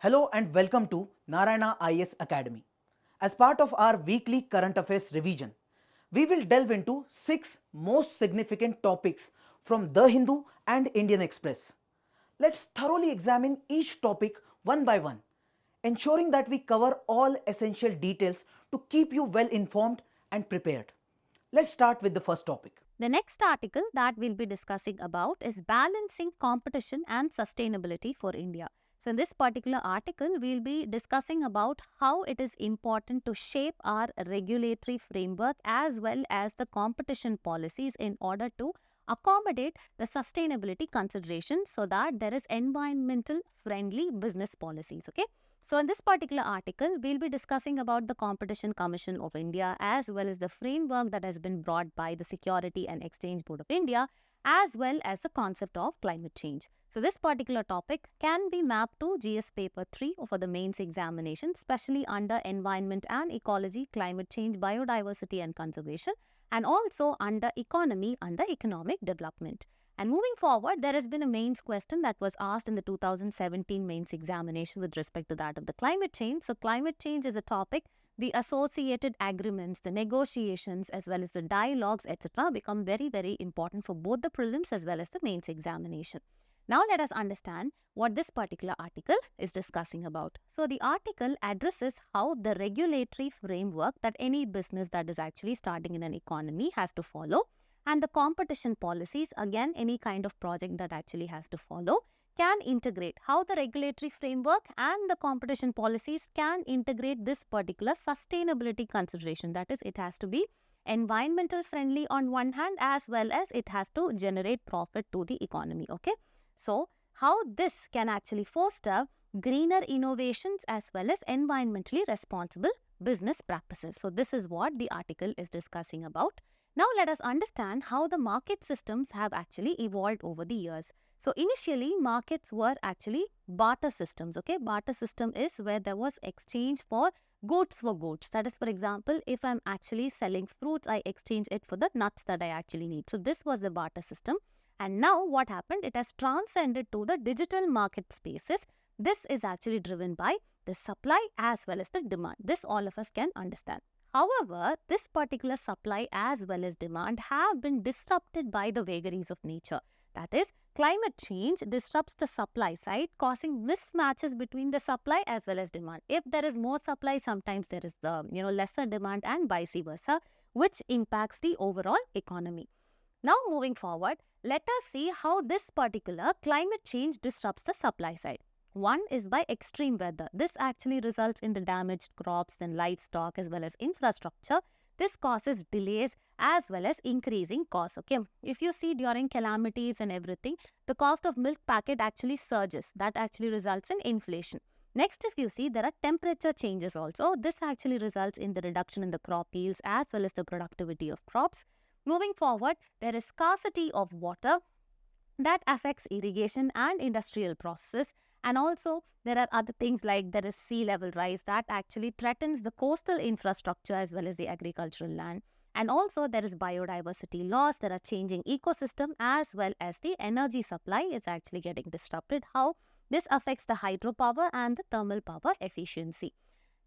Hello and welcome to Narayana IAS Academy. As part of our weekly current affairs revision, we will delve into 6 most significant topics from The Hindu and Indian Express. Let's thoroughly examine each topic one by one, ensuring that we cover all essential details to keep you well informed and prepared. Let's start with the first topic. The next article that we'll be discussing about is balancing competition and sustainability for India. So in this particular article, we'll be discussing about how it is important to shape our regulatory framework as well as the competition policies in order to accommodate the sustainability considerations so that there is environmental friendly business policies. Okay. So in this particular article, we'll be discussing about the Competition Commission of India as well as the framework that has been brought by the Security and Exchange Board of India as well as the concept of climate change. So this particular topic can be mapped to GS paper 3 for the mains examination, especially under environment and ecology, climate change, biodiversity and conservation, and also under economy under economic development. And moving forward, there has been a mains question that was asked in the 2017 mains examination with respect to that of the climate change. So climate change is a topic. The associated agreements, the negotiations, as well as the dialogues, etc. become very, very important for both the prelims as well as the mains examination. Now let us understand what this particular article is discussing about. So the article addresses how the regulatory framework that any business that is actually starting in an economy has to follow, and the competition policies, again any kind of project that actually has to follow, can integrate how the regulatory framework and the competition policies can integrate this particular sustainability consideration. That is, it has to be environmental friendly on one hand as well as it has to generate profit to the economy. Okay. So, how this can actually foster greener innovations as well as environmentally responsible business practices. So, this is what the article is discussing about. Now, let us understand how the market systems have actually evolved over the years. So, initially, markets were actually barter systems. Okay, barter system is where there was exchange for goods for goods. That is, for example, if I'm actually selling fruits, I exchange it for the nuts that I actually need. So, this was the barter system. And now what happened? It has transcended to the digital market spaces. This is actually driven by the supply as well as the demand. This all of us can understand. However, this particular supply as well as demand have been disrupted by the vagaries of nature. That is, climate change disrupts the supply side, causing mismatches between the supply as well as demand. If there is more supply, sometimes there is the lesser demand and vice versa, which impacts the overall economy. Now moving forward, let us see how this particular climate change disrupts the supply side. One is by extreme weather. This actually results in the damaged crops and livestock as well as infrastructure. This causes delays as well as increasing costs. Okay, if you see during calamities and everything, the cost of milk packet actually surges. That actually results in inflation. Next, if you see, there are temperature changes also. This actually results in the reduction in the crop yields as well as the productivity of crops. Moving forward, there is scarcity of water that affects irrigation and industrial processes, and also there are other things like there is sea level rise that actually threatens the coastal infrastructure as well as the agricultural land, and also there is biodiversity loss. There are changing ecosystem as well as the energy supply is actually getting disrupted. How this affects the hydropower and the thermal power efficiency.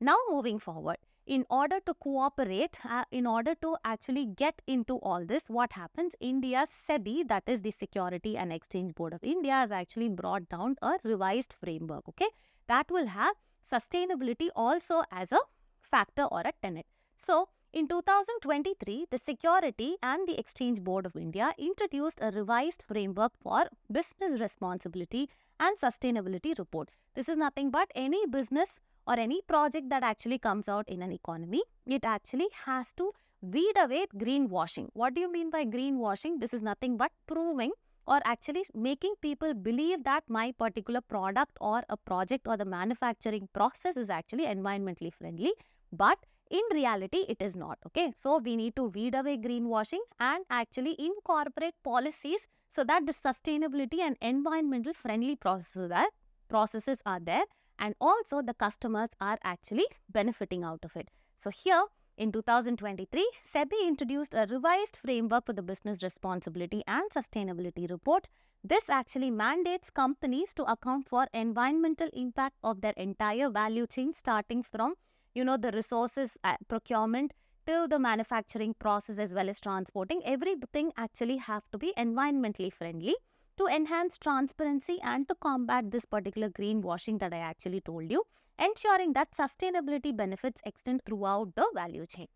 Now moving forward, in order to cooperate, in order to actually get into all this, what happens? India's SEBI, that is the Security and Exchange Board of India, has actually brought down a revised framework, okay, that will have sustainability also as a factor or a tenet. So, in 2023, the Security and the Exchange Board of India introduced a revised framework for business responsibility and sustainability report. This is nothing but any business or any project that actually comes out in an economy, it actually has to weed away greenwashing. What do you mean by greenwashing? This is nothing but proving or actually making people believe that my particular product or a project or the manufacturing process is actually environmentally friendly, but in reality it is not. Okay, so we need to weed away greenwashing and actually incorporate policies so that the sustainability and environmental friendly processes are there, and also the customers are actually benefiting out of it. So here In 2023, SEBI introduced a revised framework for the Business Responsibility and Sustainability Report. This actually mandates companies to account for environmental impact of their entire value chain, starting from, the resources procurement to the manufacturing process as well as transporting. Everything actually have to be environmentally friendly to enhance transparency and to combat this particular greenwashing that I actually told you, ensuring that sustainability benefits extend throughout the value chain.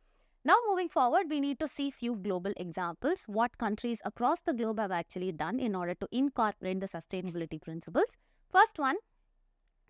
Now moving forward, we need to see few global examples, what countries across the globe have actually done in order to incorporate the sustainability principles. First one,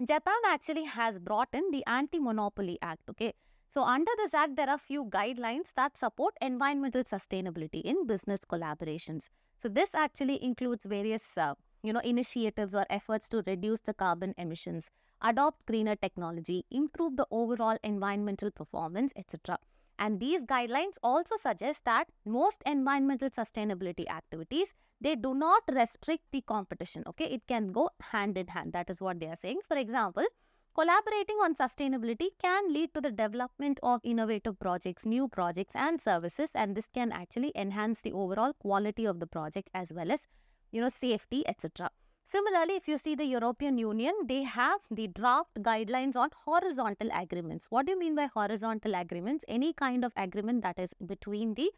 Japan actually has brought in the Anti-Monopoly Act, okay. So under this act, there are few guidelines that support environmental sustainability in business collaborations. So this actually includes various, initiatives or efforts to reduce the carbon emissions, adopt greener technology, improve the overall environmental performance, etc. And these guidelines also suggest that most environmental sustainability activities, they do not restrict the competition, okay? It can go hand in hand. That is what they are saying. For example, collaborating on sustainability can lead to the development of innovative projects, new projects and services, and this can actually enhance the overall quality of the project as well as, safety, etc. Similarly, if you see the European Union, they have the draft guidelines on horizontal agreements. What do you mean by horizontal agreements? Any kind of agreement that is between the,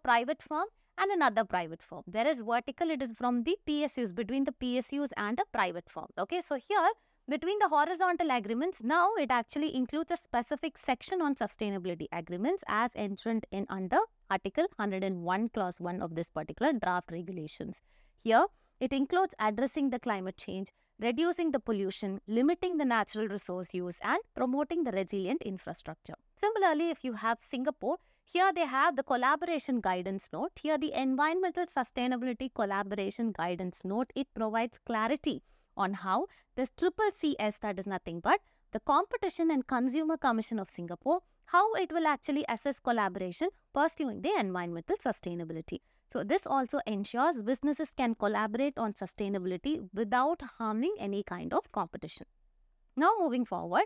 private firm and another private firm. Whereas vertical, it is from the PSUs, between the PSUs and a private firm. Okay, so here, between the horizontal agreements, now it actually includes a specific section on sustainability agreements as enshrined in under Article 101, Clause 1 of this particular draft regulations. Here, it includes addressing the climate change, reducing the pollution, limiting the natural resource use, and promoting the resilient infrastructure. Similarly, if you have Singapore, here they have the collaboration guidance note. Here, the environmental sustainability collaboration guidance note, it provides clarity on how this CCCS, that is nothing but the Competition and Consumer Commission of Singapore, how it will actually assess collaboration pursuing the environmental sustainability. So this also ensures businesses can collaborate on sustainability without harming any kind of competition. Now moving forward,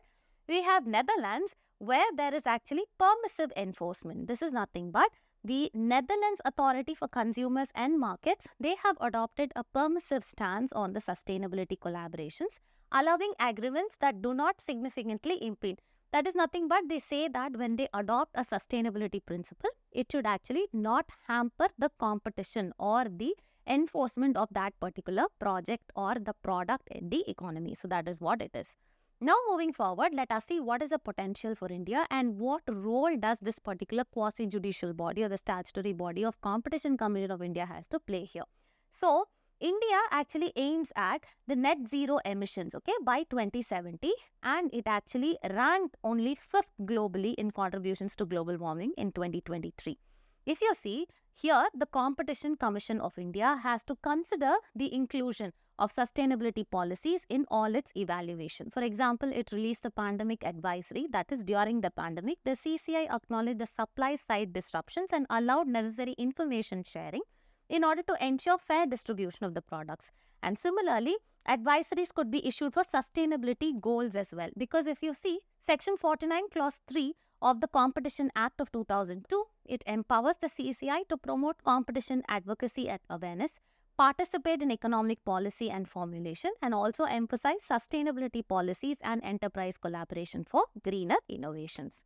we have Netherlands where there is actually permissive enforcement. This is nothing but the Netherlands Authority for Consumers and Markets. They have adopted a permissive stance on the sustainability collaborations, allowing agreements that do not significantly impede. That is nothing but they say that when they adopt a sustainability principle, it should actually not hamper the competition or the enforcement of that particular project or the product in the economy. So that is what it is. Now moving forward, let us see what is the potential for India and what role does this particular quasi-judicial body or the statutory body of Competition Commission of India has to play here. So India actually aims at the net zero emissions, okay, by 2070, and it actually ranked only 5th globally in contributions to global warming in 2023. If you see, here the Competition Commission of India has to consider the inclusion of sustainability policies in all its evaluation. For example, it released the pandemic advisory, that is during the pandemic, the CCI acknowledged the supply side disruptions and allowed necessary information sharing in order to ensure fair distribution of the products. And similarly, advisories could be issued for sustainability goals as well. Because if you see, Section 49, Clause 3 of the Competition Act of 2002, it empowers the CCI to promote competition advocacy and awareness, participate in economic policy and formulation, and also emphasize sustainability policies and enterprise collaboration for greener innovations.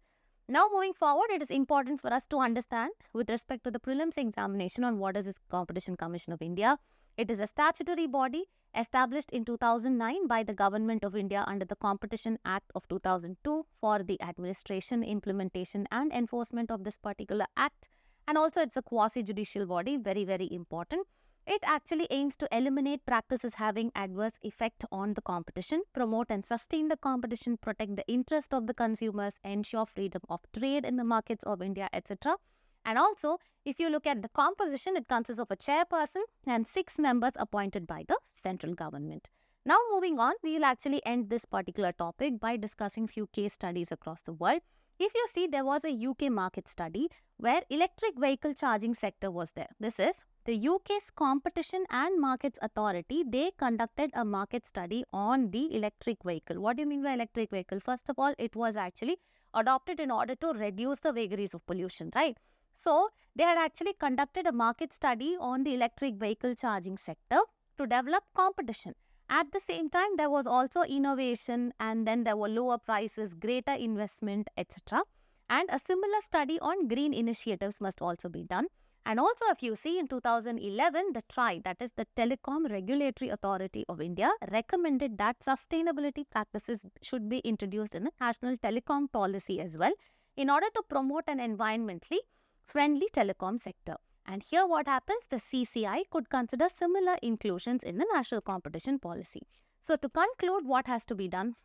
Now moving forward, it is important for us to understand with respect to the prelims examination on what is this Competition Commission of India. It is a statutory body established in 2009 by the Government of India under the Competition Act of 2002 for the administration, implementation and enforcement of this particular act. And also it's a quasi-judicial body, very, very important. It actually aims to eliminate practices having adverse effect on the competition, promote and sustain the competition, protect the interest of the consumers, ensure freedom of trade in the markets of India, etc. And also, if you look at the composition, it consists of a chairperson and 6 members appointed by the central government. Now moving on, we will actually end this particular topic by discussing few case studies across the world. If you see, there was a UK market study where electric vehicle charging sector was there. This is the UK's Competition and Markets Authority. They conducted a market study on the electric vehicle. What do you mean by electric vehicle? First of all, it was actually adopted in order to reduce the vagaries of pollution, right? So they had actually conducted a market study on the electric vehicle charging sector to develop competition. At the same time, there was also innovation, and then there were lower prices, greater investment, etc. And a similar study on green initiatives must also be done. And also, if you see, in 2011, the TRAI, that is the Telecom Regulatory Authority of India, recommended that sustainability practices should be introduced in the national telecom policy as well, in order to promote an environmentally friendly telecom sector. And here what happens, the CCI could consider similar inclusions in the national competition policy. So to conclude, what has to be done?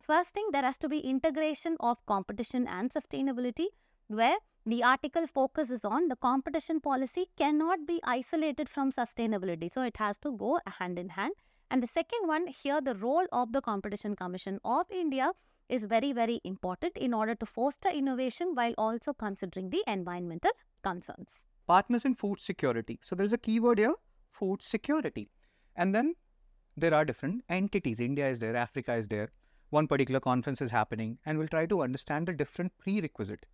First thing, there has to be integration of competition and sustainability, where the article focuses on the competition policy cannot be isolated from sustainability. So it has to go hand in hand. And the second one here, the role of the Competition Commission of India is very, very important in order to foster innovation while also considering the environmental concerns. Partners in food security. So there's a keyword here, food security. And then there are different entities. India is there, Africa is there. One particular conference is happening, and we'll try to understand the different prerequisite.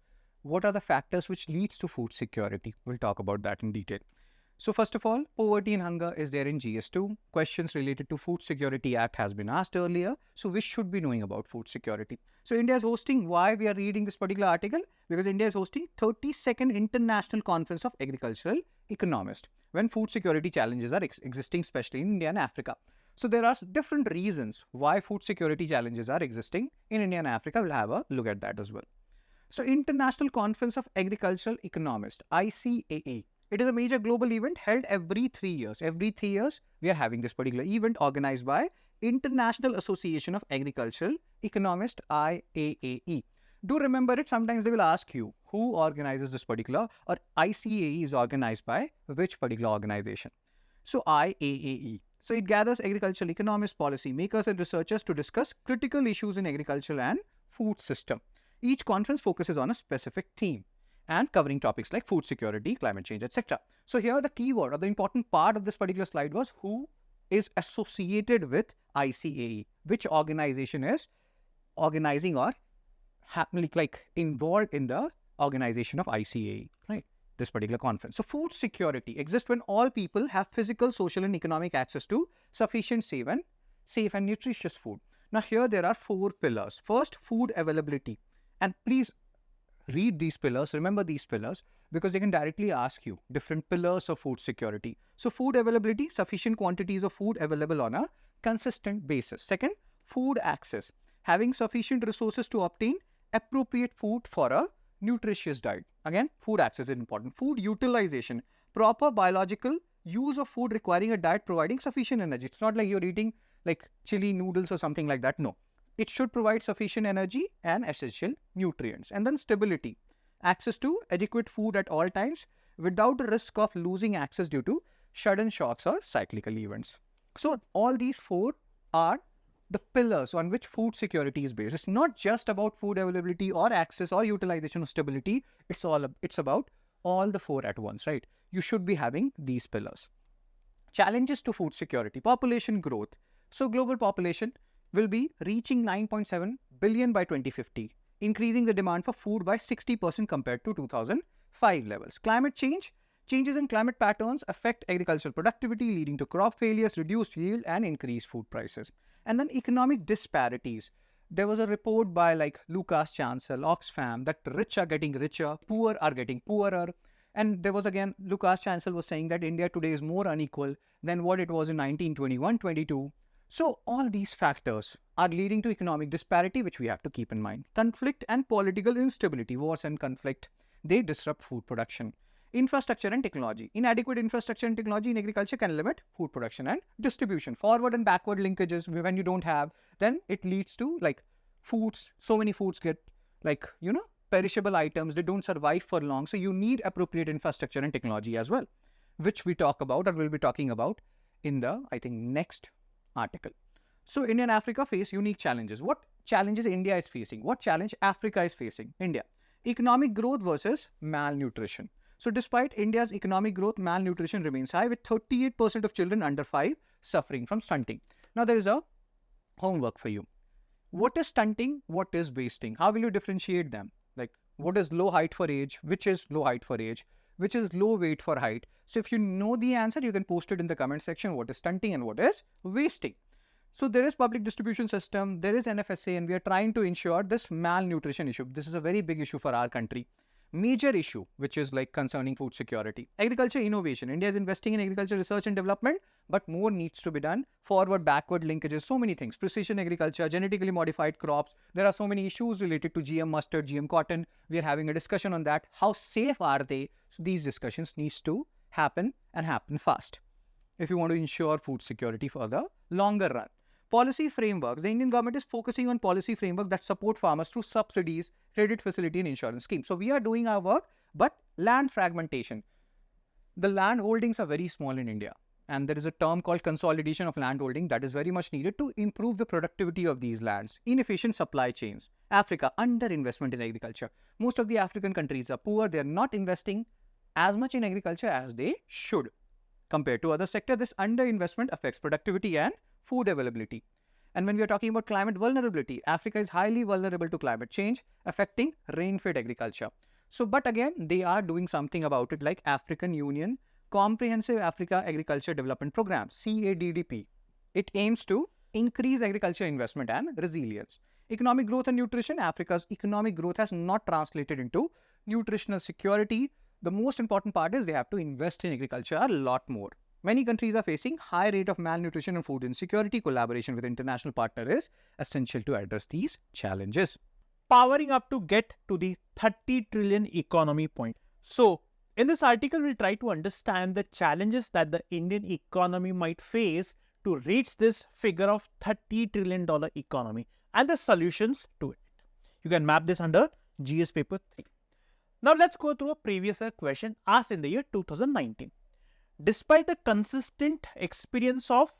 What are the factors which leads to food security? We'll talk about that in detail. So first of all, poverty and hunger is there in GS2. Questions related to Food Security Act has been asked earlier. So we should be knowing about food security. So India is hosting, why we are reading this particular article? Because India is hosting 32nd International Conference of Agricultural Economists, when food security challenges are existing, especially in India and Africa. So there are different reasons why food security challenges are existing in India and Africa. We'll have a look at that as well. So International Conference of Agricultural Economists, ICAE. It is a major global event held every 3 years. Every 3 years, we are having this particular event organized by International Association of Agricultural Economists, IAAE. Do remember it. Sometimes they will ask you who organizes this particular, or ICAE is organized by which particular organization. So IAAE. So it gathers agricultural economists, policy makers and researchers to discuss critical issues in agriculture and food system. Each conference focuses on a specific theme and covering topics like food security, climate change, etc. So here the keyword or the important part of this particular slide was who is associated with ICAE, which organization is organizing or involved in the organization of ICAE, right? This particular conference. So food security exists when all people have physical, social and economic access to sufficient, safe and nutritious food. Now here there are 4 pillars. First, food availability. And please read these pillars, remember these pillars, because they can directly ask you different pillars of food security. So food availability, sufficient quantities of food available on a consistent basis. Second, food access, having sufficient resources to obtain appropriate food for a nutritious diet. Again, food access is important. Food utilization, proper biological use of food requiring a diet providing sufficient energy. It's not like you're eating like chili noodles or something like that. No. It should provide sufficient energy and essential nutrients. And then stability, access to adequate food at all times without the risk of losing access due to sudden shocks or cyclical events. So all these 4 are the pillars on which food security is based. It's not just about food availability or access or utilization or stability. It's about all the 4 at once, right? You should be having these pillars. Challenges to food security, population growth. So global population will be reaching 9.7 billion by 2050, increasing the demand for food by 60% compared to 2005 levels. Climate change, changes in climate patterns affect agricultural productivity, leading to crop failures, reduced yield, and increased food prices. And then economic disparities. There was a report by Lucas Chancel, Oxfam, that rich are getting richer, poor are getting poorer. And there was again, Lucas Chancel was saying that India today is more unequal than what it was in 1921-22. So all these factors are leading to economic disparity, which we have to keep in mind. Conflict and political instability, wars and conflict, they disrupt food production. Infrastructure and technology. Inadequate infrastructure and technology in agriculture can limit food production and distribution. Forward and backward linkages, when you don't have, then it leads to foods. So many foods get perishable items. They don't survive for long. So you need appropriate infrastructure and technology as well, which we talk about or will be talking about in the, next article. So India and Africa face unique challenges. What challenges India is facing? What challenge Africa is facing? India. Economic growth versus malnutrition. So despite India's economic growth, malnutrition remains high, with 38% of children under 5 suffering from stunting. Now there is a homework for you. what is stunting, what is wasting? How will you differentiate them? Like, what is low height for age? Which is low height for age? Which is low weight for height? So if you know the answer, you can post it in the comment section, what is stunting and what is wasting. So there is public distribution system, there is NFSA, and we are trying to ensure this malnutrition issue. This is a very big issue for our country. Major issue, which is like concerning food security. Agriculture innovation. India is investing in agriculture research and development, but more needs to be done. Forward, backward linkages, so many things. Precision agriculture, genetically modified crops. There are so many issues related to GM mustard, GM cotton. We are having a discussion on that. How safe are they? So these discussions needs to happen and happen fast if you want to ensure food security for the longer run. Policy frameworks. The Indian government is focusing on policy framework that support farmers through subsidies, credit facility and insurance schemes. So we are doing our work, but land fragmentation. The land holdings are very small in India. And there is a term called consolidation of land holding that is very much needed to improve the productivity of these lands. Inefficient supply chains. Africa, underinvestment in agriculture. Most of the African countries are poor. They are not investing as much in agriculture as they should. Compared to other sectors, this underinvestment affects productivity and food availability. And when we are talking about climate vulnerability, Africa is highly vulnerable to climate change, affecting rain-fed agriculture. So, but again, they are doing something about it, like African Union Comprehensive Africa Agriculture Development Program, CADDP. It aims to increase agriculture investment and resilience. Economic growth and nutrition. Africa's economic growth has not translated into nutritional security. The most important part is they have to invest in agriculture a lot more. Many countries are facing high rate of malnutrition and food insecurity. Collaboration with international partners is essential to address these challenges. Powering up to get to the 30 trillion economy point. So, in this article, we'll try to understand the challenges that the Indian economy might face to reach this figure of $30 trillion economy and the solutions to it. You can map this under GS paper 3. Now, let's go through a previous question asked in the year 2019. Despite the consistent experience of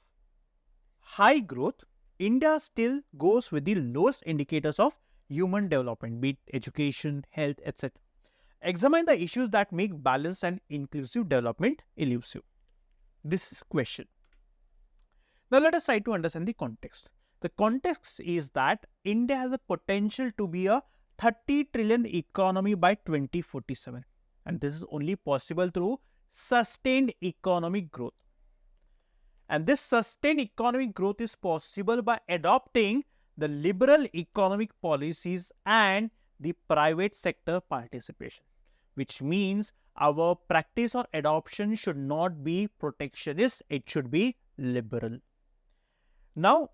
high growth, India still goes with the lowest indicators of human development, be it education, health, etc. Examine the issues that make balanced and inclusive development elusive. This is question. Now, let us try to understand the context. The context is that India has a potential to be a 30 trillion economy by 2047. And this is only possible through sustained economic growth. And this sustained economic growth is possible by adopting the liberal economic policies and the private sector participation, which means our practice or adoption should not be protectionist, it should be liberal. Now,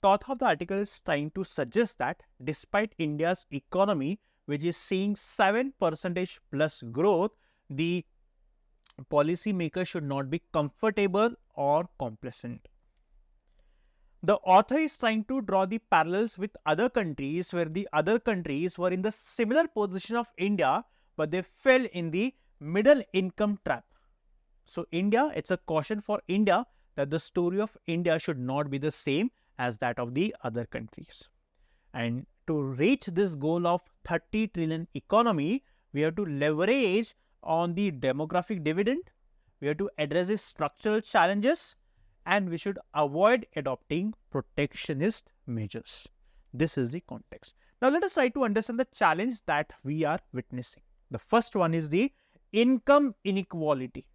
the author of the article is trying to suggest that despite India's economy, which is seeing 7% plus growth, the policymakers should not be comfortable or complacent. The author is trying to draw the parallels with other countries where the other countries were in the similar position of India, but they fell in the middle income trap. So India, it's a caution for India that the story of India should not be the same as that of the other countries. And to reach this goal of 30 trillion economy, we have to leverage on the demographic dividend, we have to address the structural challenges, and we should avoid adopting protectionist measures. This is the context. Now, let us try to understand the challenge that we are witnessing. The first one is the income inequality.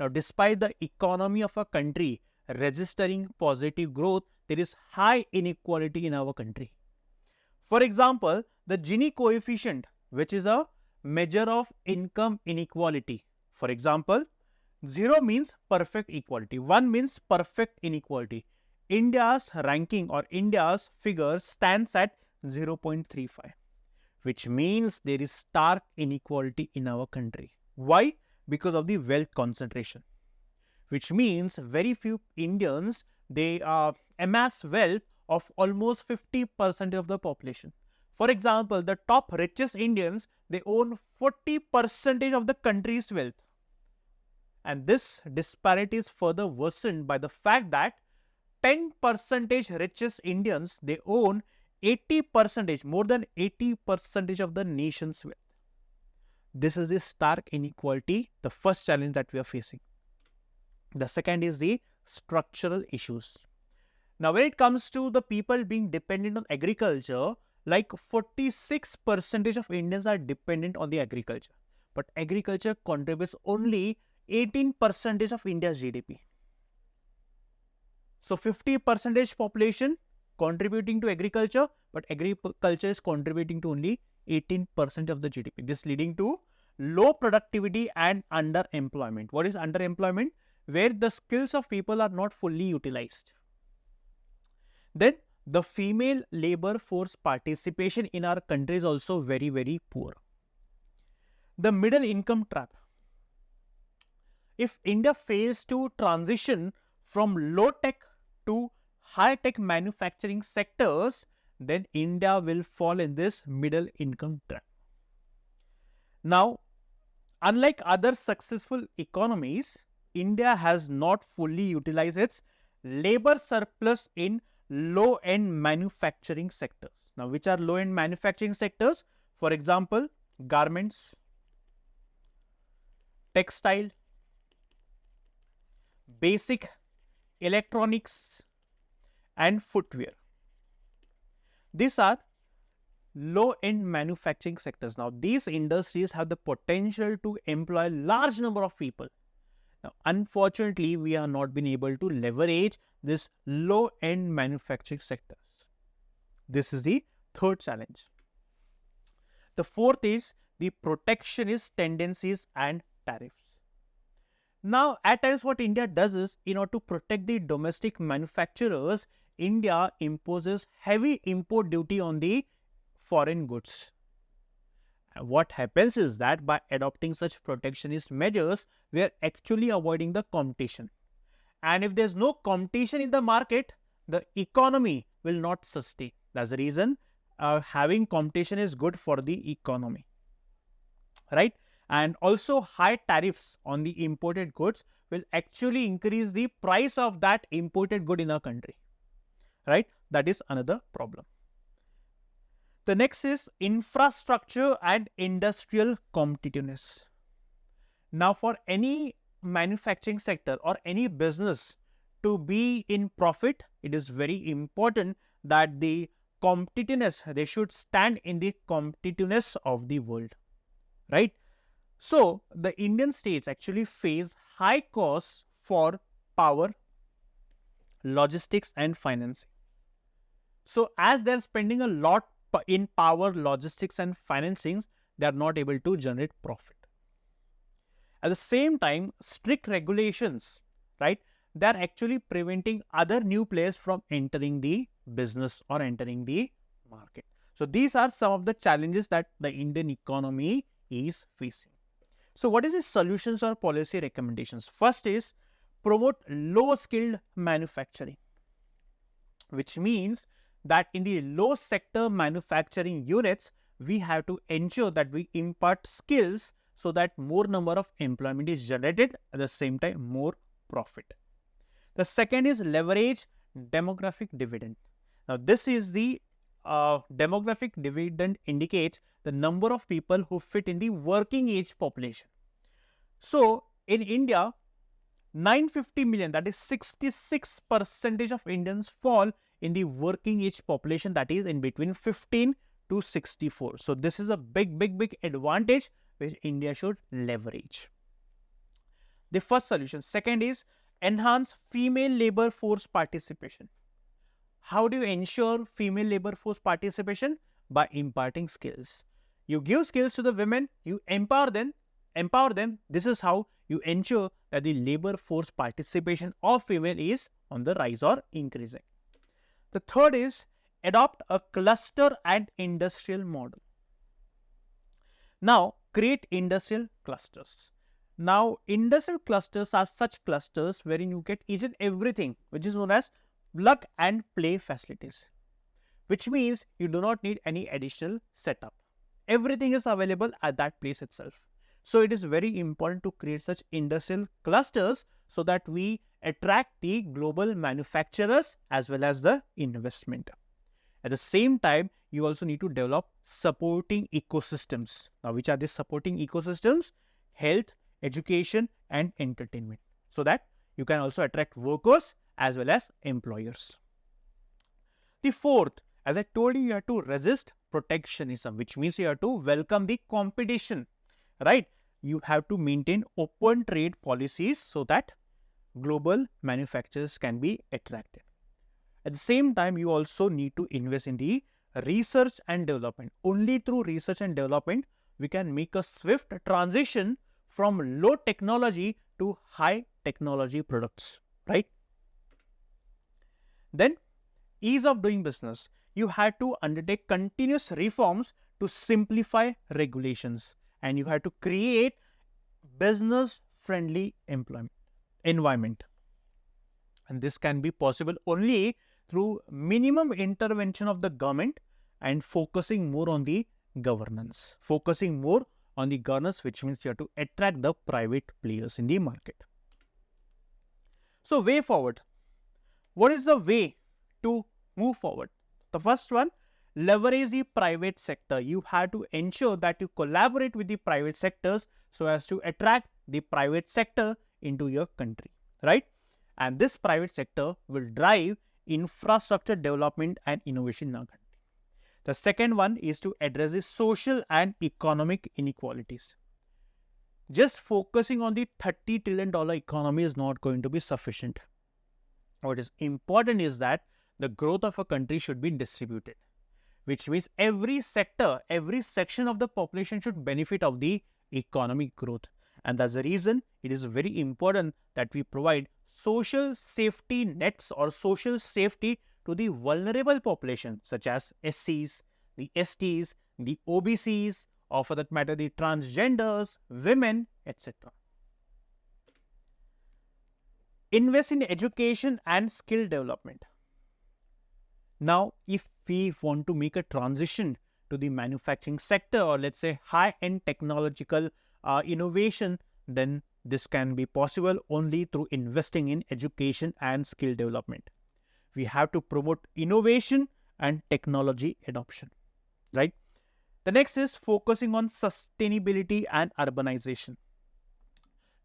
Now, despite the economy of a country registering positive growth, there is high inequality in our country. For example, the Gini coefficient, which is a measure of income inequality. For example, 0 means perfect equality, 1 means perfect inequality. India's ranking or India's figure stands at 0.35, which means there is stark inequality in our country. Why? Because of the wealth concentration, which means very few Indians, they amass wealth of almost 50% of the population. For example, the top richest Indians, they own 40% of the country's wealth. And this disparity is further worsened by the fact that 10% richest Indians, they own 80%, more than 80% of the nation's wealth. This is the stark inequality, the first challenge that we are facing. The second is the structural issues. Now, when it comes to the people being dependent on agriculture, like 46% of Indians are dependent on the agriculture. But agriculture contributes only 18% of India's GDP. So 50% population contributing to agriculture, but agriculture is contributing to only 18% of the GDP. This leading to low productivity and underemployment. What is underemployment? Where the skills of people are not fully utilized. Then the female labor force participation in our country is also very, very poor. The middle income trap. If India fails to transition from low tech to high tech manufacturing sectors, then India will fall in this middle income trap. Now, unlike other successful economies, India has not fully utilized its labor surplus in low-end manufacturing sectors. Now, which are low-end manufacturing sectors? For example, garments, textile, basic electronics, and footwear. These are low-end manufacturing sectors. Now, these industries have the potential to employ large number of people. Now, unfortunately, we have not been able to leverage this low-end manufacturing sectors. This is the third challenge. The fourth is the protectionist tendencies and tariffs. Now, at times what India does is, in order to protect the domestic manufacturers, India imposes heavy import duty on the foreign goods. What happens is that by adopting such protectionist measures, we are actually avoiding the competition. And if there is no competition in the market, the economy will not sustain. That's the reason having competition is good for the economy, right? And also high tariffs on the imported goods will actually increase the price of that imported good in our country, right? That is another problem. The next is infrastructure and industrial competitiveness. Now, for any manufacturing sector or any business to be in profit, it is very important that the competitiveness, they should stand in the competitiveness of the world, right? So, the Indian states actually face high costs for power, logistics and financing. So, as they are spending a lot in power, logistics and financing, they are not able to generate profit. At the same time, strict regulations, right, they are actually preventing other new players from entering the business or entering the market. So, these are some of the challenges that the Indian economy is facing. So, what is the solutions or policy recommendations? First is promote low skilled manufacturing, which means that in the low sector manufacturing units, we have to ensure that we impart skills so that more number of employment is generated, at the same time more profit. The second is leverage demographic dividend. Now, this is the demographic dividend indicates the number of people who fit in the working age population. So, in India, 950 million, that is 66% of Indians fall in the working age population, that is in between 15 to 64. So, this is a big advantage which India should leverage. The first solution. Second is enhance female labor force participation. How do you ensure female labor force participation? By imparting skills. You give skills to the women, you empower them. This is how you ensure that the labor force participation of female is on the rise or increasing. The third is adopt a cluster and industrial model. Now, create industrial clusters. Now, industrial clusters are such clusters wherein you get each and everything which is known as plug and play facilities, which means you do not need any additional setup. Everything is available at that place itself. So, it is very important to create such industrial clusters so that we attract the global manufacturers as well as the investment. At the same time, you also need to develop supporting ecosystems. Now, which are these supporting ecosystems? Health, education and entertainment, so that you can also attract workers as well as employers. The fourth, as I told you, you have to resist protectionism, which means you have to welcome the competition, right? You have to maintain open trade policies so that global manufacturers can be attracted. At the same time, you also need to invest in the research and development. Only through research and development, we can make a swift transition from low technology to high technology products, right? Then, ease of doing business. You had to undertake continuous reforms to simplify regulations, and you had to create business-friendly environment. And this can be possible only through minimum intervention of the government and focusing more on the governance. Focusing more on the governance, which means you have to attract the private players in the market. So, way forward. What is the way to move forward? The first one, leverage the private sector. You have to ensure that you collaborate with the private sectors so as to attract the private sector into your country, right? And this private sector will drive infrastructure development and innovation in our country. The second one is to address the social and economic inequalities. Just focusing on the $30 trillion economy is not going to be sufficient. What is important is that the growth of a country should be distributed, which means every sector, every section of the population should benefit of the economic growth. And that's the reason it is very important that we provide social safety nets or social safety to the vulnerable population such as SCs, the STs, the OBCs, or for that matter the transgenders, women, etc. Invest in education and skill development. Now, if we want to make a transition to the manufacturing sector or let's say high-end technological innovation, then this can be possible only through investing in education and skill development. We have to promote innovation and technology adoption, right? The next is focusing on sustainability and urbanization.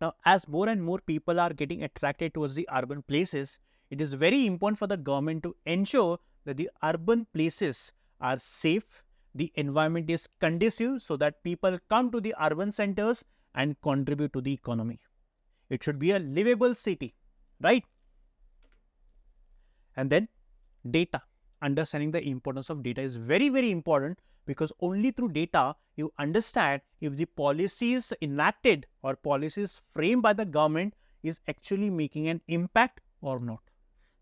Now, as more and more people are getting attracted towards the urban places, it is very important for the government to ensure that the urban places are safe, the environment is conducive so that people come to the urban centers and contribute to the economy. It should be a livable city, right? And then data. Understanding the importance of data is very, very important because only through data you understand if the policies enacted or policies framed by the government is actually making an impact or not.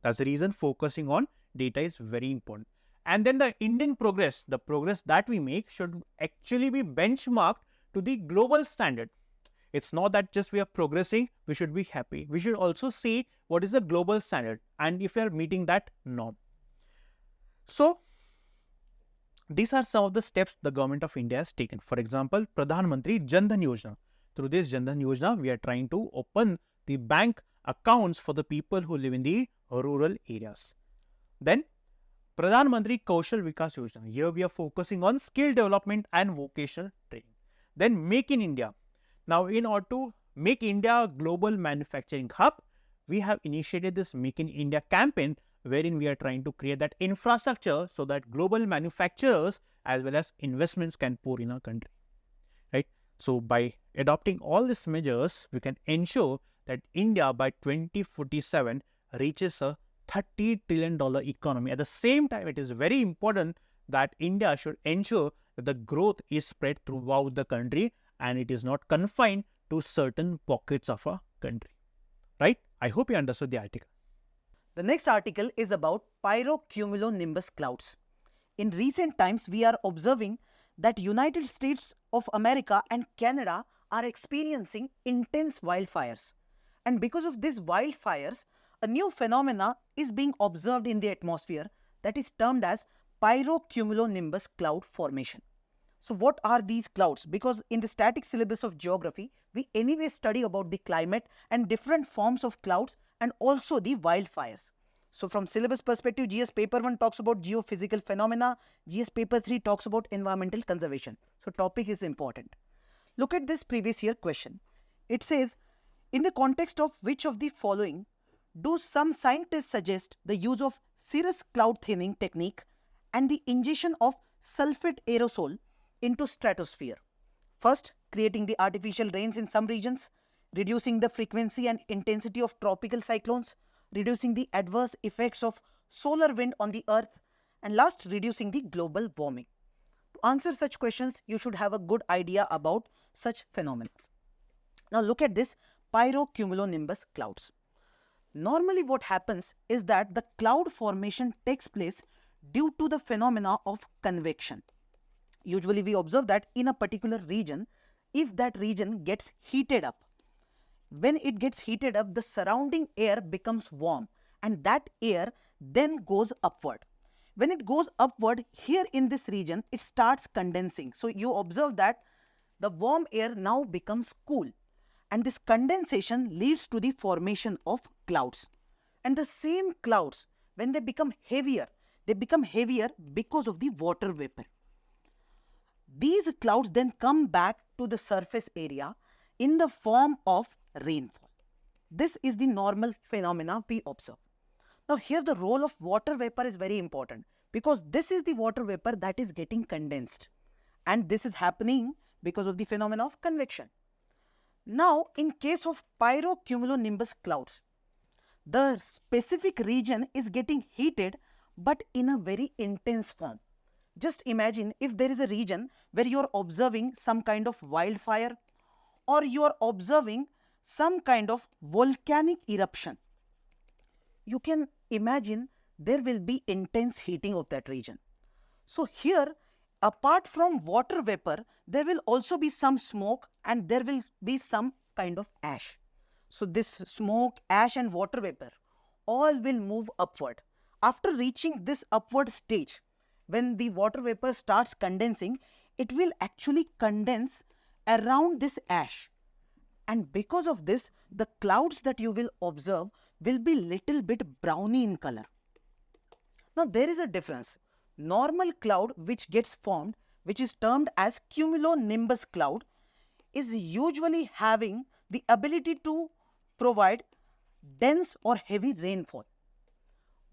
That's the reason focusing on data is very important. And then the Indian progress, the progress that we make should actually be benchmarked to the global standard. It's not that just we are progressing, we should be happy. We should also see what is the global standard and if we are meeting that norm. So, these are some of the steps the government of India has taken. For example, Pradhan Mantri Jan Dhan Yojana. Through this Jan Dhan Yojana, we are trying to open the bank accounts for the people who live in the rural areas. Then, Pradhan Mantri Kaushal Vikas Yojana. Here we are focusing on skill development and vocational training. Then, Make in India. Now, in order to make India a global manufacturing hub, we have initiated this Make in India campaign wherein we are trying to create that infrastructure so that global manufacturers as well as investments can pour in our country, right? So, by adopting all these measures, we can ensure that India by 2047 reaches a $30 trillion economy. At the same time, it is very important that India should ensure that the growth is spread throughout the country and it is not confined to certain pockets of a country, right? I hope you understood the article. The next article is about Pyrocumulonimbus clouds. In recent times, we are observing that United States of America and Canada are experiencing intense wildfires. And because of these wildfires, a new phenomena is being observed in the atmosphere that is termed as Pyrocumulonimbus cloud formation. So what are these clouds? Because in the static syllabus of geography, we anyway study about the climate and different forms of clouds and also the wildfires. So from syllabus perspective, GS paper 1 talks about geophysical phenomena, GS paper 3 talks about environmental conservation. So topic is important. Look at this previous year question. It says, in the context of which of the following do some scientists suggest the use of cirrus cloud thinning technique and the ingestion of sulfate aerosol into stratosphere. First, creating the artificial rains in some regions, reducing the frequency and intensity of tropical cyclones, reducing the adverse effects of solar wind on the earth, and last, reducing the global warming. To answer such questions, you should have a good idea about such phenomena. Now look at this pyrocumulonimbus clouds. Normally what happens is that the cloud formation takes place due to the phenomena of convection. Usually we observe that in a particular region, if that region gets heated up, when it gets heated up, the surrounding air becomes warm and that air then goes upward. When it goes upward, here in this region, it starts condensing. So you observe that the warm air now becomes cool and this condensation leads to the formation of clouds. And the same clouds, when they become heavier because of the water vapor. These clouds then come back to the surface area in the form of rainfall. This is the normal phenomena we observe. Now here the role of water vapor is very important because this is the water vapor that is getting condensed and this is happening because of the phenomena of convection. Now in case of pyrocumulonimbus clouds, the specific region is getting heated but in a very intense form. Just imagine if there is a region where you are observing some kind of wildfire or you are observing some kind of volcanic eruption. You can imagine there will be intense heating of that region. So here, apart from water vapor, there will also be some smoke and there will be some kind of ash. So this smoke, ash and water vapor all will move upward. After reaching this upward stage, when the water vapor starts condensing, it will actually condense around this ash. And because of this, the clouds that you will observe will be little bit browny in color. Now there is a difference. Normal cloud which gets formed, which is termed as cumulonimbus cloud, is usually having the ability to provide dense or heavy rainfall.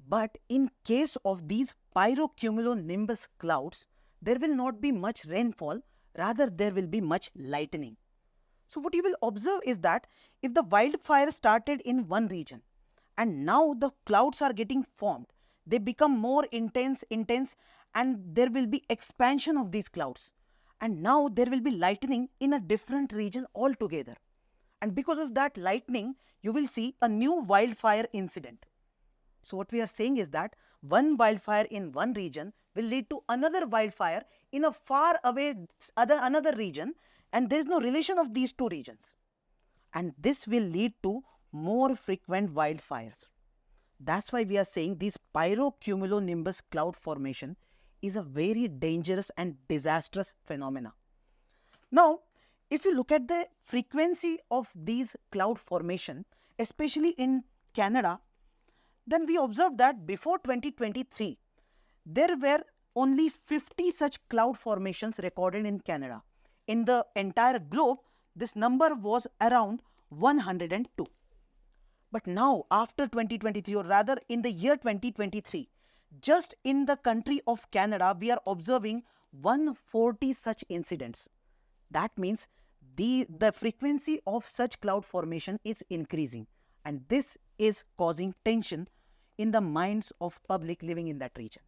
But in case of these pyrocumulonimbus clouds, there will not be much rainfall, rather there will be much lightning. So what you will observe is that if the wildfire started in one region and now the clouds are getting formed, they become more intense and there will be expansion of these clouds. And now there will be lightning in a different region altogether. And because of that lightning, you will see a new wildfire incident. So what we are saying is that one wildfire in one region will lead to another wildfire in a far away another region, and there is no relation of these two regions. And this will lead to more frequent wildfires. That's why we are saying this pyrocumulonimbus cloud formation is a very dangerous and disastrous phenomena. Now, if you look at the frequency of these cloud formation, especially in Canada, then we observed that before 2023, there were only 50 such cloud formations recorded in Canada. In the entire globe, this number was around 102. But now, after 2023, or rather in the year 2023, just in the country of Canada, we are observing 140 such incidents. That means the frequency of such cloud formation is increasing, and this is causing tension in the minds of public living in that region.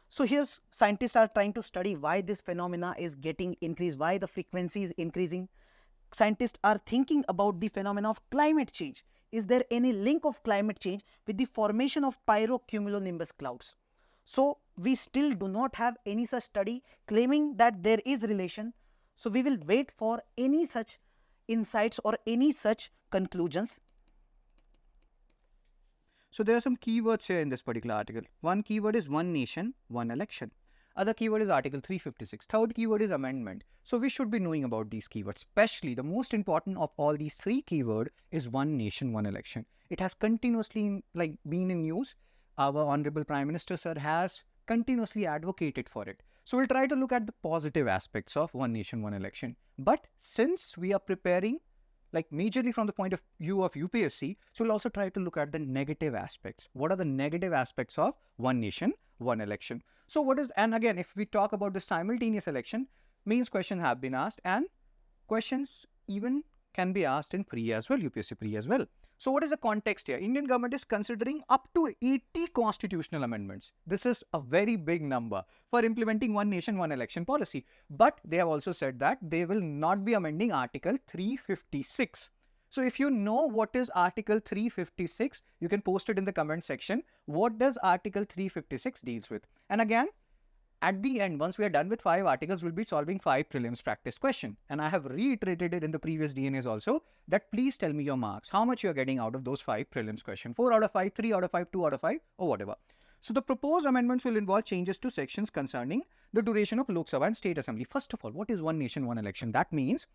So here scientists are trying to study why this phenomena is getting increased, why the frequency is increasing. Scientists are thinking about the phenomena of climate change. Is there any link of climate change with the formation of pyrocumulonimbus clouds? So we still do not have any such study claiming that there is relation. So we will wait for any such insights or any such conclusions. So there are some keywords here in this particular article. One keyword is one nation, one election. Other keyword is Article 356. Third keyword is amendment. So we should be knowing about these keywords. Especially the most important of all these three keywords is one nation, one election. It has continuously been in news. Our Honorable Prime Minister Sir has continuously advocated for it. So we'll try to look at the positive aspects of one nation, one election. But since we are preparing like majorly from the point of view of UPSC, so we'll also try to look at the negative aspects. What are the negative aspects of one nation, one election? So and again, if we talk about the simultaneous election, means questions have been asked, and questions even can be asked in pre as well, UPSC pre as well. So what is the context here? Indian government is considering up to 80 constitutional amendments. This is a very big number for implementing one nation, one election policy. But they have also said that they will not be amending Article 356. So if you know what is Article 356, you can post it in the comment section. What does Article 356 deals with? And again, at the end, once we are done with 5 articles, we'll be solving 5 prelims practice question. And I have reiterated it in the previous DNAs also that please tell me your marks, how much you're getting out of those 5 prelims question. 4 out of 5, 3 out of 5, 2 out of 5, or whatever. So the proposed amendments will involve changes to sections concerning the duration of Lok Sabha and State Assembly. First of all, what is one nation, one election? That means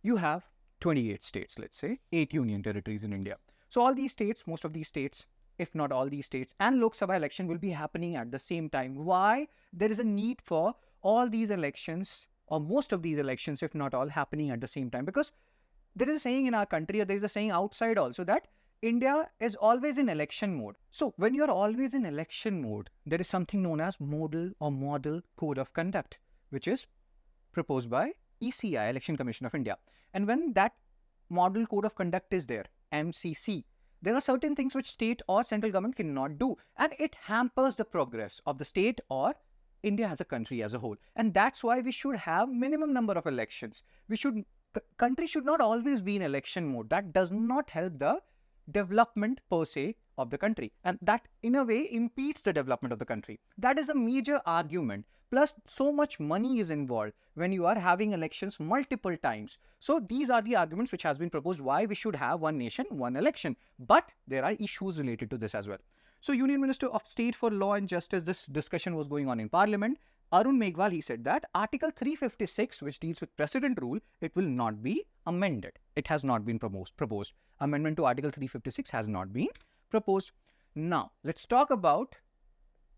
you have 28 states, let's say, 8 union territories in India. So all these states, most of these states, if not all these states, and Lok Sabha election will be happening at the same time. Why? There is a need for all these elections, or most of these elections, if not all, happening at the same time. Because there is a saying in our country, or there is a saying outside also, that India is always in election mode. So when you're always in election mode, there is something known as model code of conduct, which is proposed by ECI, Election Commission of India. And when that model code of conduct is there, MCC, there are certain things which state or central government cannot do, and it hampers the progress of the state or India as a country as a whole. And that's why we should have minimum number of elections. Country should not always be in election mode. That does not help the development per se of the country, and that in a way impedes the development of the country. That is a major argument. Plus, so much money is involved when you are having elections multiple times. So these are the arguments which has been proposed why we should have one nation, one election. But there are issues related to this as well. So Union Minister of State for Law and Justice, this discussion was going on in Parliament. Arun Meghwal, he said that Article 356, which deals with precedent rule, it will not be amended. It has not been proposed. Amendment to Article 356 has not been proposed. Now, let's talk about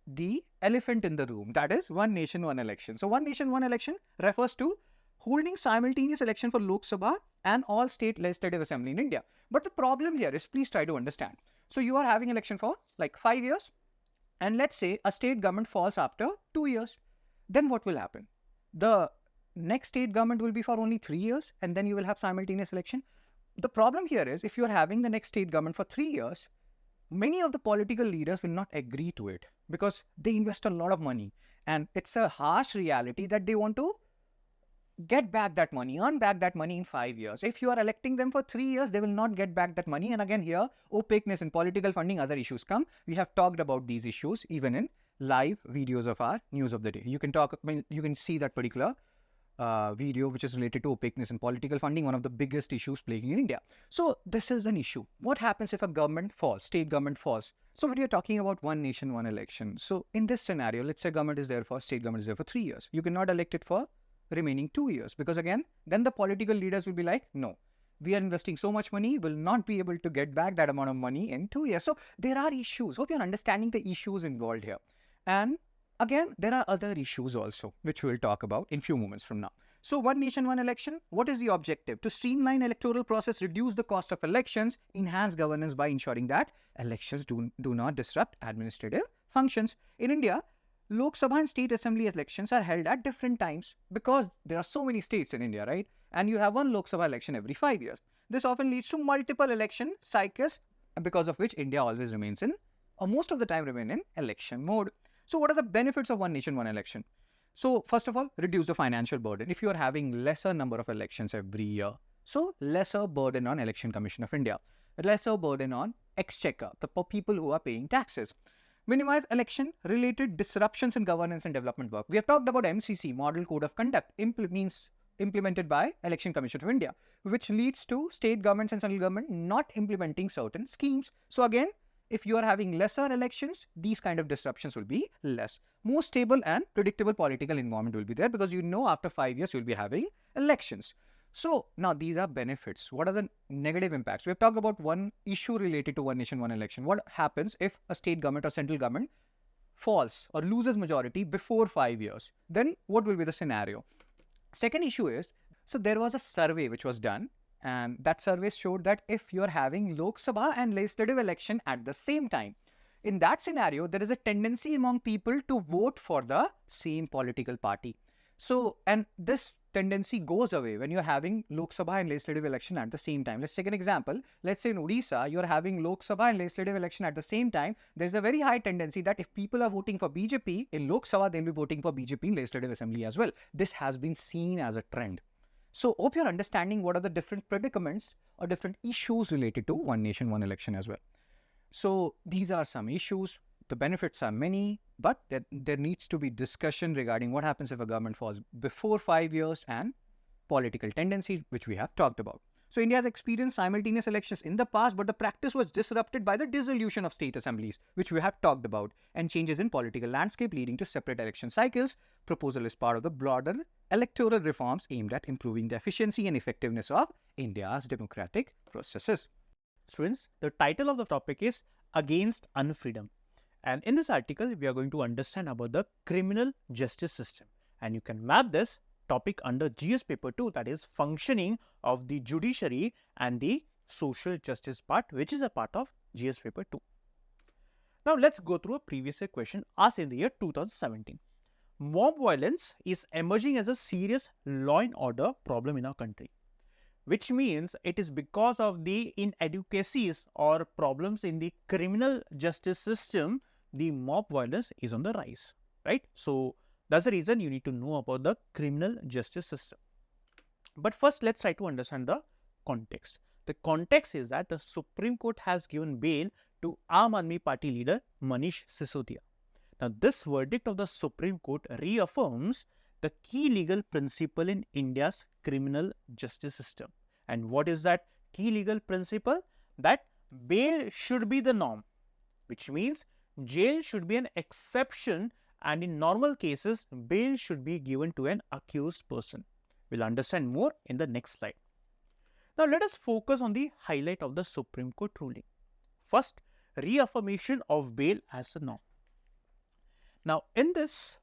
the elephant in the room, that is one nation, one election. So one nation, one election refers to holding simultaneous election for Lok Sabha and all state legislative assembly in India. But the problem here is, please try to understand. So you are having election for like 5 years, and let's say a state government falls after 2 years. Then what will happen? The next state government will be for only 3 years, and then you will have simultaneous election. The problem here is, if you are having the next state government for 3 years, many of the political leaders will not agree to it because they invest a lot of money, and it's a harsh reality that they want to get back that money, earn back that money in 5 years. If you are electing them for 3 years, they will not get back that money. And again here, opaqueness in political funding, other issues come. We have talked about these issues even in live videos of our news of the day. You can see that particular video which is related to opaqueness in political funding, one of the biggest issues plaguing in India. So this is an issue. What happens if a government falls, state government falls? So when you're talking about one nation, one election, so in this scenario, let's say state government is there for 3 years. You cannot elect it for remaining 2 years, because again, then the political leaders will be like, no, we are investing so much money, will not be able to get back that amount of money in 2 years. So there are issues. Hope you're understanding the issues involved here. And again, there are other issues also, which we'll talk about in few moments from now. So one nation, one election, what is the objective? To streamline electoral process, reduce the cost of elections, enhance governance by ensuring that elections do not disrupt administrative functions. In India, Lok Sabha and state assembly elections are held at different times because there are so many states in India, right? And you have one Lok Sabha election every 5 years. This often leads to multiple election cycles, because of which India always remains in, or most of the time remain in election mode. So what are the benefits of one nation, one election? So first of all, reduce the financial burden. If you are having lesser number of elections every year, so lesser burden on Election Commission of India, lesser burden on exchequer, the people who are paying taxes. Minimize election-related disruptions in governance and development work. We have talked about MCC, Model Code of Conduct, means implemented by Election Commission of India, which leads to state governments and central government not implementing certain schemes. So again, if you are having lesser elections, these kind of disruptions will be less. More stable and predictable political environment will be there, because you know after 5 years you'll be having elections. So now these are benefits. What are the negative impacts? We have talked about one issue related to one nation, one election. What happens if a state government or central government falls or loses majority before 5 years? Then what will be the scenario? Second issue is, so there was a survey which was done And that survey showed that if you're having Lok Sabha and legislative election at the same time, in that scenario, there is a tendency among people to vote for the same political party. So, and this tendency goes away when you're having Lok Sabha and legislative election at the same time. Let's take an example. Let's say in Odisha, you're having Lok Sabha and legislative election at the same time. There's a very high tendency that if people are voting for BJP in Lok Sabha, they'll be voting for BJP in legislative assembly as well. This has been seen as a trend. So, hope you're understanding what are the different predicaments or different issues related to one nation, one election as well. So, these are some issues. The benefits are many, but there needs to be discussion regarding what happens if a government falls before 5 years and political tendencies, which we have talked about. So, India has experienced simultaneous elections in the past, but the practice was disrupted by the dissolution of state assemblies, which we have talked about, and changes in political landscape leading to separate election cycles. Proposal is part of the broader electoral reforms aimed at improving the efficiency and effectiveness of India's democratic processes. Students, the title of the topic is Against Unfreedom. And in this article, we are going to understand about the criminal justice system. And you can map this topic under GS paper 2, that is functioning of the judiciary and the social justice part, which is a part of GS paper 2. Now, let's go through a previous year question asked in the year 2017. Mob violence is emerging as a serious law and order problem in our country, which means it is because of the inadequacies or problems in the criminal justice system, the mob violence is on the rise, right? So, that's the reason you need to know about the criminal justice system. But first, let's try to understand the context. The context is that the Supreme Court has given bail to Aam Aadmi Party leader Manish Sisodia. Now, this verdict of the Supreme Court reaffirms the key legal principle in India's criminal justice system. And what is that key legal principle? That bail should be the norm, which means jail should be an exception, and in normal cases, bail should be given to an accused person. We'll understand more in the next slide. Now, let us focus on the highlight of the Supreme Court ruling. First, reaffirmation of bail as the norm. Now, in this,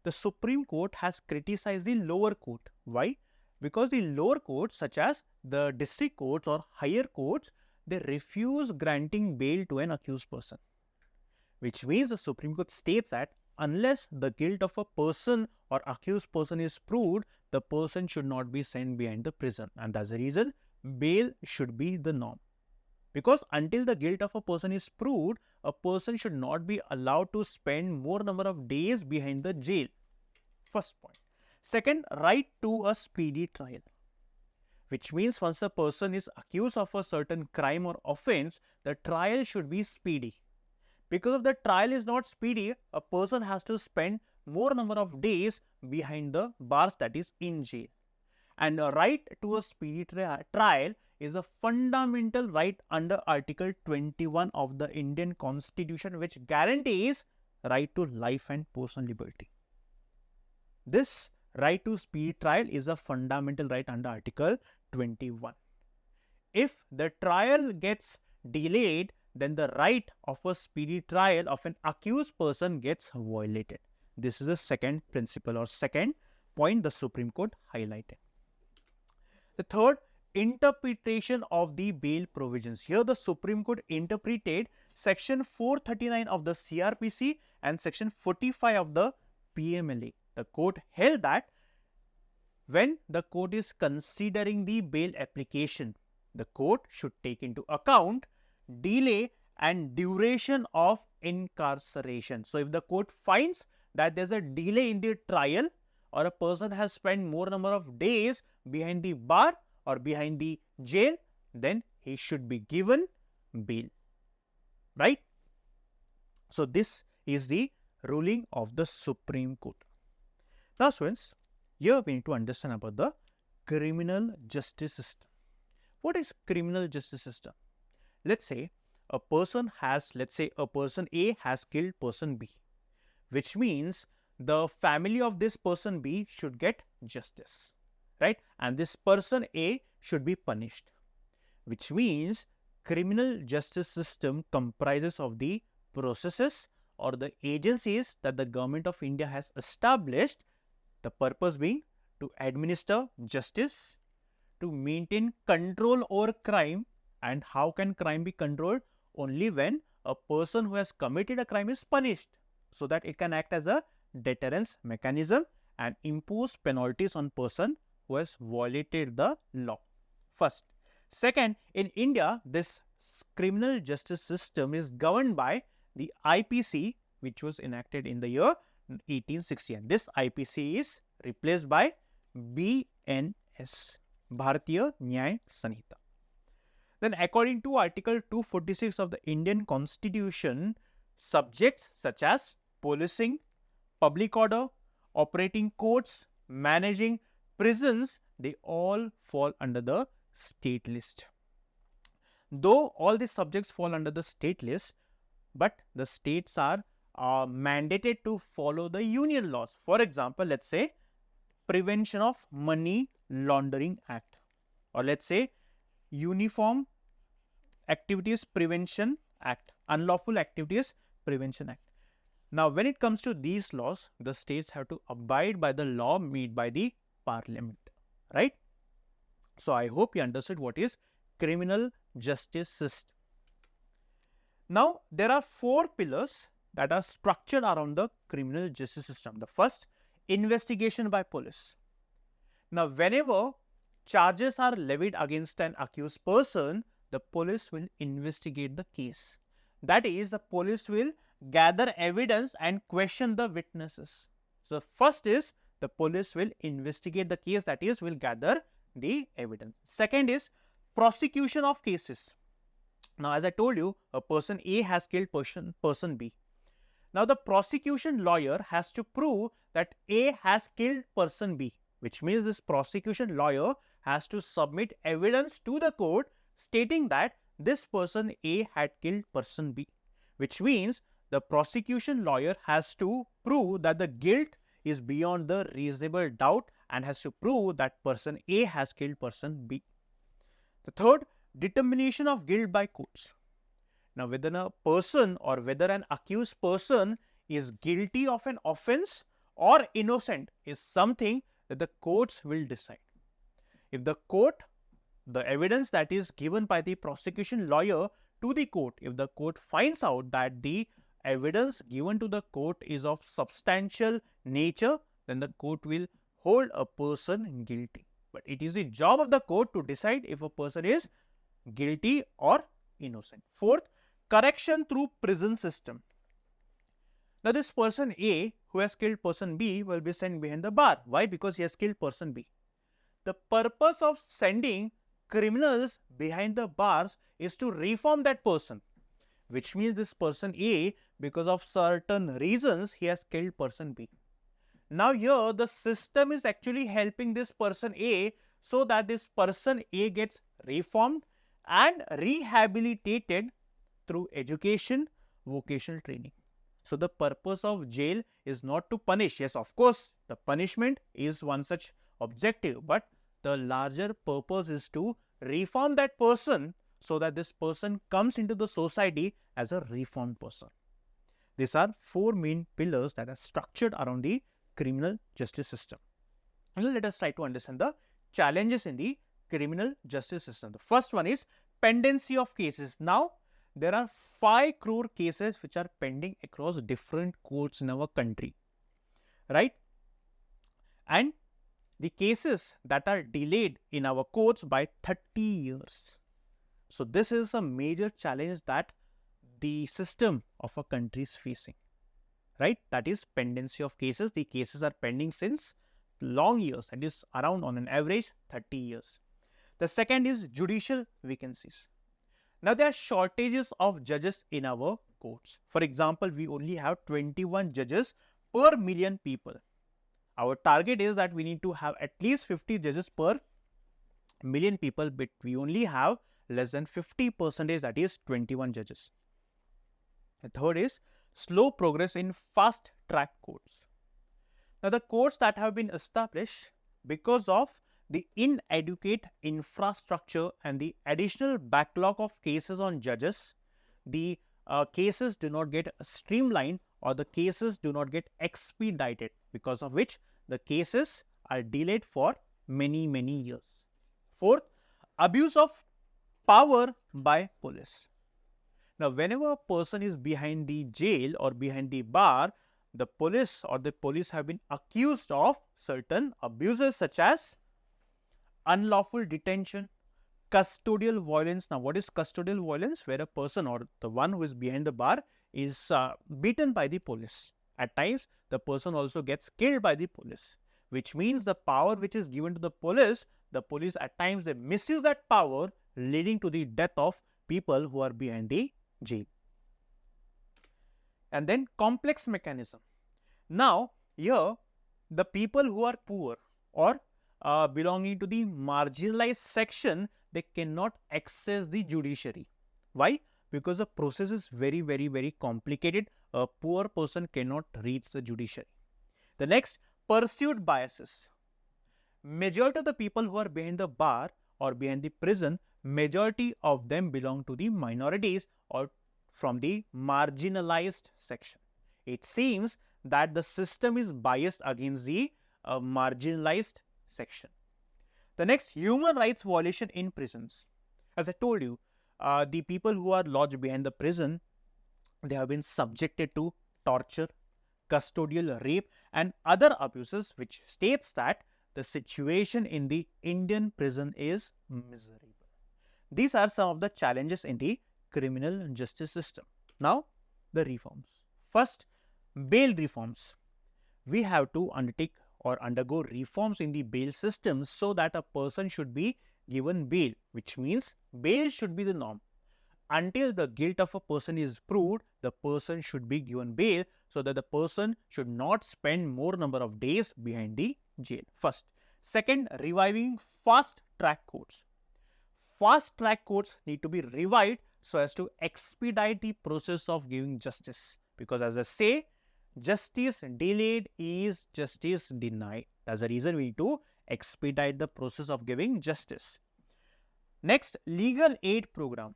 the Supreme Court has criticized the lower court. Why? Because the lower courts, such as the district courts or higher courts, they refuse granting bail to an accused person. Which means the Supreme Court states that unless the guilt of a person or accused person is proved, the person should not be sent behind the prison. And that's the reason bail should be the norm. Because until the guilt of a person is proved, a person should not be allowed to spend more number of days behind the jail. First point. Second, right to a speedy trial, which means once a person is accused of a certain crime or offense, the trial should be speedy. Because if the trial is not speedy, a person has to spend more number of days behind the bars, that is in jail. And a right to a speedy trial is a fundamental right under Article 21 of the Indian Constitution, which guarantees right to life and personal liberty. This right to speedy trial is a fundamental right under Article 21. If the trial gets delayed, then the right of a speedy trial of an accused person gets violated. This is the second principle or second point the Supreme Court highlighted. The third, interpretation of the bail provisions. Here the Supreme Court interpreted section 439 of the CRPC and section 45 of the PMLA. The court held that when the court is considering the bail application, the court should take into account delay and duration of incarceration. So, if the court finds that there is a delay in the trial or a person has spent more number of days behind the bar or behind the jail, then he should be given bail, right? So, this is the ruling of the Supreme Court. Now, students, here we need to understand about the criminal justice system. What is criminal justice system? Let's say a person A has killed person B, which means the family of this person B should get justice, right? And this person A should be punished, which means criminal justice system comprises of the processes or the agencies that the government of India has established, the purpose being to administer justice, to maintain control over crime. And how can crime be controlled? Only when a person who has committed a crime is punished, so that it can act as a deterrence mechanism and impose penalties on person who has violated the law. First. Second, in India, this criminal justice system is governed by the IPC, which was enacted in the year 1860. And this IPC is replaced by BNS, Bharatiya Nyaya Sanhita. Then according to Article 246 of the Indian Constitution, subjects such as policing, public order, operating courts, managing prisons, they all fall under the state list. Though all these subjects fall under the state list, but the states are mandated to follow the union laws. For example, let's say Prevention of Money Laundering Act, or let's say Uniform Activities Prevention Act, Unlawful Activities Prevention Act. Now, when it comes to these laws, the states have to abide by the law made by the parliament, right? So, I hope you understood what is criminal justice system. Now, there are 4 pillars that are structured around the criminal justice system. The first, investigation by police. Now, whenever charges are levied against an accused person, the police will investigate the case. That is, the police will gather evidence and question the witnesses. So, first is the police will investigate the case, that is, will gather the evidence. Second is prosecution of cases. Now, as I told you, a person A has killed person B. Now, the prosecution lawyer has to prove that A has killed person B, which means this prosecution lawyer has to submit evidence to the court stating that this person A had killed person B, which means the prosecution lawyer has to prove that the guilt is beyond the reasonable doubt and has to prove that person A has killed person B. The third, determination of guilt by courts. Now, whether a person or whether an accused person is guilty of an offense or innocent is something that the courts will decide. If the court, the evidence that is given by the prosecution lawyer to the court, if the court finds out that the evidence given to the court is of substantial nature, then the court will hold a person guilty. But it is the job of the court to decide if a person is guilty or innocent. Fourth, correction through prison system. Now, this person A who has killed person B will be sent behind the bar. Why? Because he has killed person B. The purpose of sending criminals behind the bars is to reform that person, which means this person A, because of certain reasons, he has killed person B. Now, here the system is actually helping this person A so that this person A gets reformed and rehabilitated through education, vocational training. So, the purpose of jail is not to punish. Yes, of course, the punishment is one such objective, but the larger purpose is to reform that person so that this person comes into the society as a reformed person. These are 4 main pillars that are structured around the criminal justice system. Now, let us try to understand the challenges in the criminal justice system. The first one is pendency of cases. Now, there are 5 crore cases which are pending across different courts in our country, right? And the cases that are delayed in our courts by 30 years. So, this is a major challenge that the system of a country is facing, right? That is pendency of cases. The cases are pending since long years, that is around on an average 30 years. The second is judicial vacancies. Now, there are shortages of judges in our courts. For example, we only have 21 judges per million people. Our target is that we need to have at least 50 judges per million people, but we only have less than 50%, that is 21 judges. The third is slow progress in fast track courts. Now, the courts that have been established because of the inadequate infrastructure and the additional backlog of cases on judges, the cases do not get streamlined or the cases do not get expedited, because of which the cases are delayed for many years. Fourth, abuse of power by police. Now, whenever a person is behind the jail or behind the bar, the police have been accused of certain abuses such as unlawful detention, custodial violence. Now, what is custodial violence? Where a person or the one who is behind the bar is beaten by the police. At times, the person also gets killed by the police, which means the power which is given to the police at times they misuse that power, leading to the death of people who are behind the jail. And then complex mechanism. Now, here the people who are poor or belonging to the marginalized section, they cannot access the judiciary. Why? Because the process is very complicated. A poor person cannot reach the judiciary. The next, perceived biases. Majority of the people who are behind the bar or behind the prison, majority of them belong to the minorities or from the marginalized section. It seems that the system is biased against the marginalized section. The next, human rights violation in prisons. As I told you, the people who are lodged behind the prison, they have been subjected to torture, custodial rape and other abuses, which states that the situation in the Indian prison is miserable. These are some of the challenges in the criminal justice system. Now, the reforms. First, bail reforms. We have to undertake or undergo reforms in the bail system so that a person should be given bail, which means bail should be the norm. Until the guilt of a person is proved, the person should be given bail so that the person should not spend more number of days behind the jail. First. Second, reviving fast track courts. Fast track courts need to be revived so as to expedite the process of giving justice, because as I say, justice delayed is justice denied. That's the reason we need to expedite the process of giving justice. Next, legal aid program.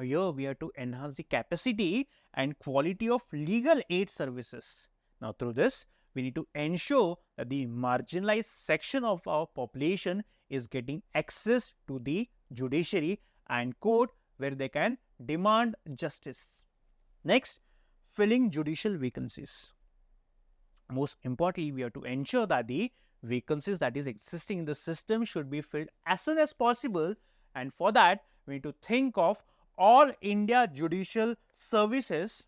Here we have to enhance the capacity and quality of legal aid services. Now, through this, we need to ensure that the marginalized section of our population is getting access to the judiciary and court where they can demand justice. Next, filling judicial vacancies. Most importantly, we have to ensure that the vacancies that is existing in the system should be filled as soon as possible, and for that we need to think of all India judicial services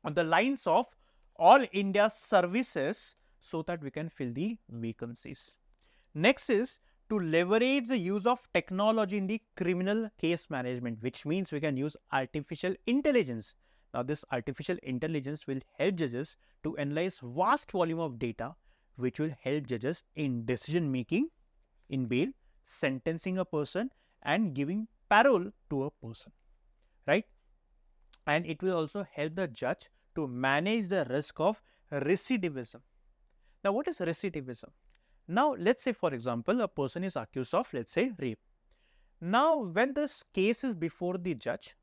on the lines of all India services so that we can fill the vacancies. Next is to leverage the use of technology in the criminal case management, which means we can use artificial intelligence. Now, this artificial intelligence will help judges to analyze vast volume of data, which will help judges in decision making in bail, sentencing a person and giving parole to a person, right? And it will also help the judge to manage the risk of recidivism. Now, what is recidivism? Now, let's say for example, a person is accused of, let's say, rape. Now, when this case is before a judge,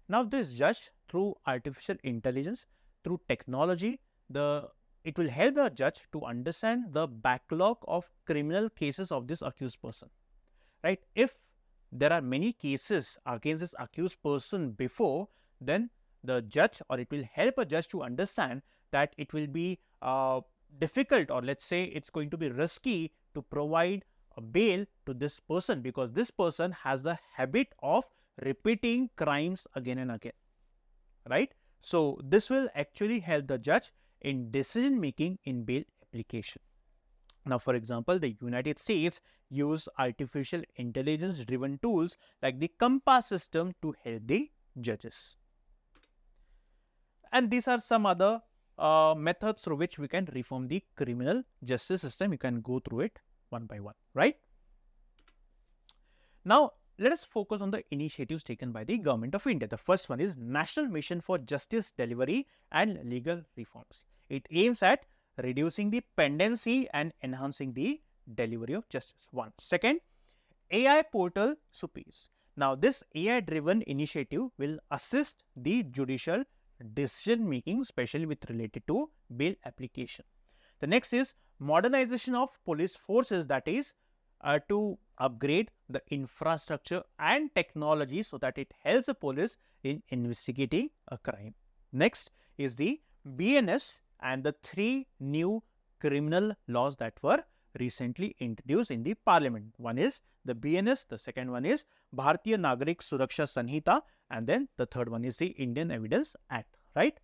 now this judge, through artificial intelligence, through technology, it will help the judge to understand the backlog of criminal cases of this accused person, right? If there are many cases against this accused person before, then the judge, or it will help a judge to understand that it will be difficult, or let's say it's going to be risky to provide a bail to this person because this person has the habit of repeating crimes again and again, right? So, this will actually help the judge in decision making in bail application. Now, for example, the United States use artificial intelligence driven tools like the COMPASS system to help the judges. And these are some other methods through which we can reform the criminal justice system. You can go through it one by one, right? Now, let us focus on the initiatives taken by the Government of India. The first one is National Mission for Justice Delivery and Legal Reforms. It aims at reducing the pendency and enhancing the delivery of justice. One. Second, AI portal SUPES. Now, this AI driven initiative will assist the judicial decision making, especially with related to bail application. The next is modernization of police forces, that is to upgrade the infrastructure and technology so that it helps the police in investigating a crime. Next is the BNS and the 3 new criminal laws that were recently introduced in the parliament. One is the BNS, the second one is Bharatiya Nagarik Suraksha Sanhita, and then the third one is the Indian Evidence Act, right?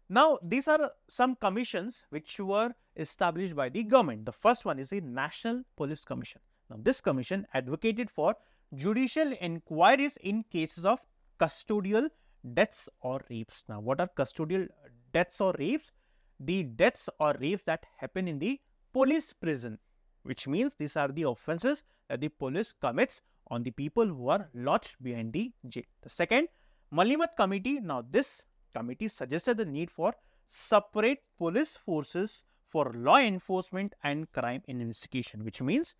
Now, these are some commissions which were established by the government. The first one is the National Police Commission. Now, this commission advocated for judicial inquiries in cases of custodial deaths or rapes. Now, what are custodial deaths or rapes? The deaths or rapes that happen in the police prison, which means these are the offences that the police commits on the people who are lodged behind the jail. The second, Malimat Committee. Now, this committee suggested the need for separate police forces for law enforcement and crime investigation, which means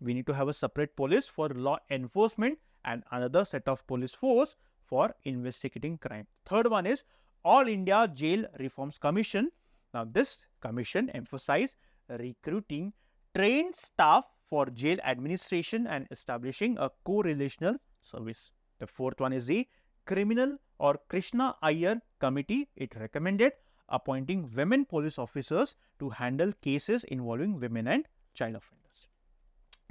we need to have a separate police for law enforcement and another set of police force for investigating crime. Third one is All India Jail Reforms Commission. Now, this commission emphasized recruiting trained staff for jail administration and establishing a co-relational service. The fourth one is the Criminal or Krishna Iyer Committee. It recommended appointing women police officers to handle cases involving women and child offenders.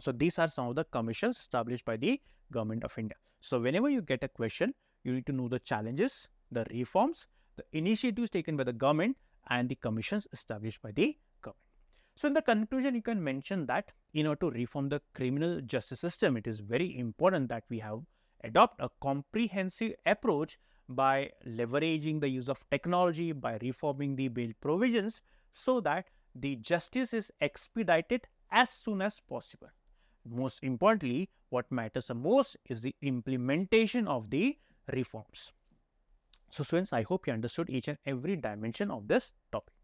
So, these are some of the commissions established by the Government of India. So, whenever you get a question, you need to know the challenges, the reforms, the initiatives taken by the government and the commissions established by the government. So, in the conclusion, you can mention that in order to reform the criminal justice system, it is very important that we have adopt a comprehensive approach by leveraging the use of technology, by reforming the bail provisions so that the justice is expedited as soon as possible. Most importantly, what matters the most is the implementation of the reforms. So, students, I hope you understood each and every dimension of this topic.